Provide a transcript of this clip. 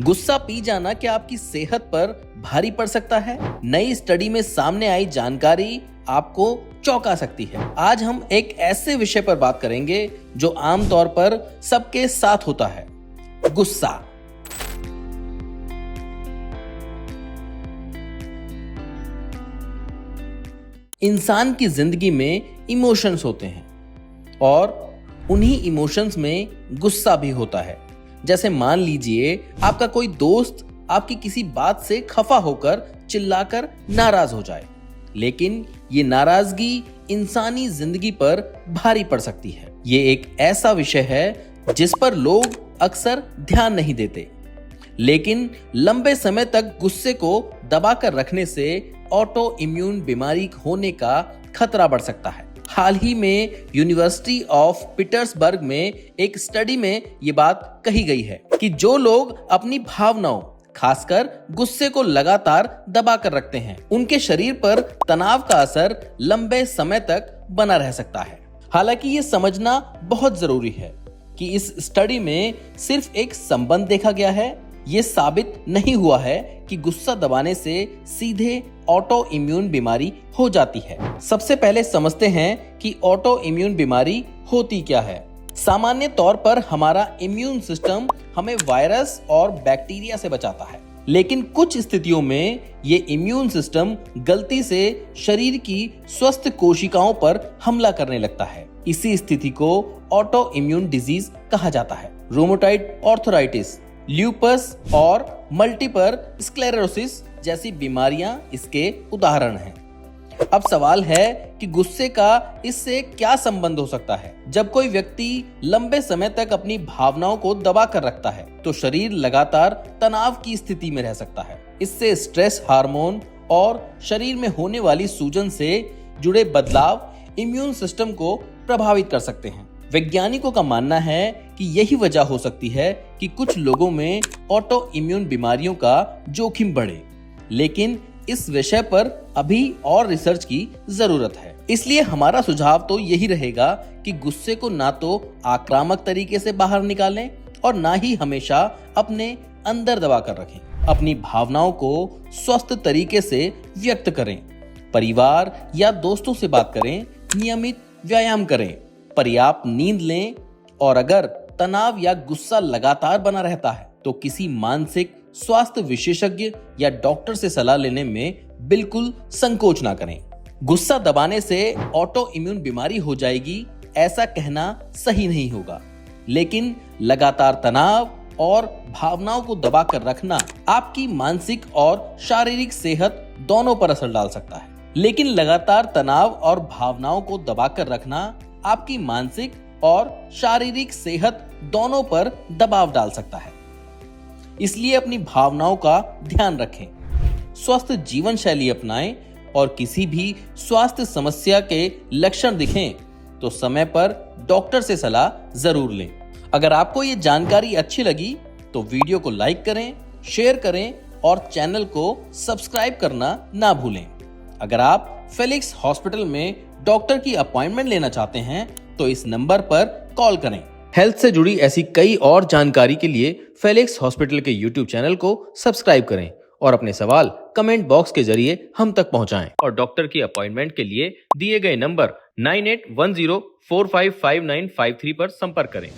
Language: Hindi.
गुस्सा पी जाना क्या आपकी सेहत पर भारी पड़ सकता है? नई स्टडी में सामने आई जानकारी आपको चौंका सकती है। आज हम एक ऐसे विषय पर बात करेंगे जो आमतौर पर सबके साथ होता है, गुस्सा। इंसान की जिंदगी में इमोशंस होते हैं और उन्हीं इमोशंस में गुस्सा भी होता है। जैसे मान लीजिए आपका कोई दोस्त आपकी किसी बात से खफा होकर चिल्लाकर नाराज हो जाए, लेकिन ये नाराजगी इंसानी जिंदगी पर भारी पड़ सकती है। ये एक ऐसा विषय है जिस पर लोग अक्सर ध्यान नहीं देते, लेकिन लंबे समय तक गुस्से को दबाकर रखने से ऑटो इम्यून बीमारी होने का खतरा बढ़ सकता है। हाल ही में यूनिवर्सिटी ऑफ पीटर्सबर्ग में एक स्टडी में ये बात कही गई है कि जो लोग अपनी भावनाओं, खासकर गुस्से को लगातार दबा कर रखते हैं, उनके शरीर पर तनाव का असर लंबे समय तक बना रह सकता है। हालांकि ये समझना बहुत जरूरी है कि इस स्टडी में सिर्फ एक संबंध देखा गया है। ये साबित नहीं हुआ है कि गुस्सा दबाने से सीधे ऑटो इम्यून बीमारी हो जाती है। सबसे पहले समझते हैं कि ऑटो इम्यून बीमारी होती क्या है। सामान्य तौर पर हमारा इम्यून सिस्टम हमें वायरस और बैक्टीरिया से बचाता है, लेकिन कुछ स्थितियों में ये इम्यून सिस्टम गलती से शरीर की स्वस्थ कोशिकाओं पर हमला करने लगता है। इसी स्थिति को ऑटो इम्यून डिजीज कहा जाता है। रोमेटॉइड आर्थराइटिस, ल्यूपस और मल्टीपल स्क्लेरोसिस जैसी बीमारियां इसके उदाहरण हैं। अब सवाल है कि गुस्से का इससे क्या संबंध हो सकता है। जब कोई व्यक्ति लंबे समय तक अपनी भावनाओं को दबा कर रखता है तो शरीर लगातार तनाव की स्थिति में रह सकता है। इससे स्ट्रेस हार्मोन और शरीर में होने वाली सूजन से जुड़े बदलाव इम्यून सिस्टम को प्रभावित कर सकते हैं। वैज्ञानिकों का मानना है कि यही वजह हो सकती है कि कुछ लोगों में ऑटो इम्यून बीमारियों का जोखिम बढ़े, लेकिन इस विषय पर अभी और रिसर्च की जरूरत है। इसलिए हमारा सुझाव तो यही रहेगा कि गुस्से को ना तो आक्रामक तरीके से बाहर निकालें और ना ही हमेशा अपने अंदर दबा कर रखें। अपनी भावनाओं को स्वस्थ तरीके से व्यक्त करें, परिवार या दोस्तों से बात करें, नियमित व्यायाम करें, पर्याप्त नींद लें और अगर तनाव या गुस्सा लगातार बना रहता है तो किसी मानसिक स्वास्थ्य विशेषज्ञ या डॉक्टर से सलाह लेने में बिल्कुल संकोच ना करें। गुस्सा दबाने से ऑटो इम्यून बीमारी हो जाएगी, ऐसा कहना सही नहीं होगा, लेकिन लगातार तनाव और भावनाओं को दबाकर रखना आपकी मानसिक और शारीरिक सेहत दोनों पर असर डाल सकता है। लेकिन लगातार तनाव और भावनाओं को दबाकर रखना आपकी मानसिक और शारीरिक सेहत दोनों पर दबाव डाल सकता है। इसलिए अपनी भावनाओं का ध्यान रखें, स्वस्थ जीवन शैली अपनाएं और किसी भी स्वास्थ्य समस्या के लक्षण दिखें तो समय पर डॉक्टर से सलाह जरूर लें। अगर आपको ये जानकारी अच्छी लगी तो वीडियो को लाइक करें, शेयर करें और चैनल को सब्सक्राइब करना ना भूलें। अगर आप फेलिक्स हॉस्पिटल में डॉक्टर की अपॉइंटमेंट लेना चाहते हैं तो इस नंबर पर कॉल करें। हेल्थ से जुड़ी ऐसी कई और जानकारी के लिए फेलिक्स हॉस्पिटल के यूट्यूब चैनल को सब्सक्राइब करें और अपने सवाल कमेंट बॉक्स के जरिए हम तक पहुंचाएं। और डॉक्टर की अपॉइंटमेंट के लिए दिए गए नंबर 9810455953 पर संपर्क करें।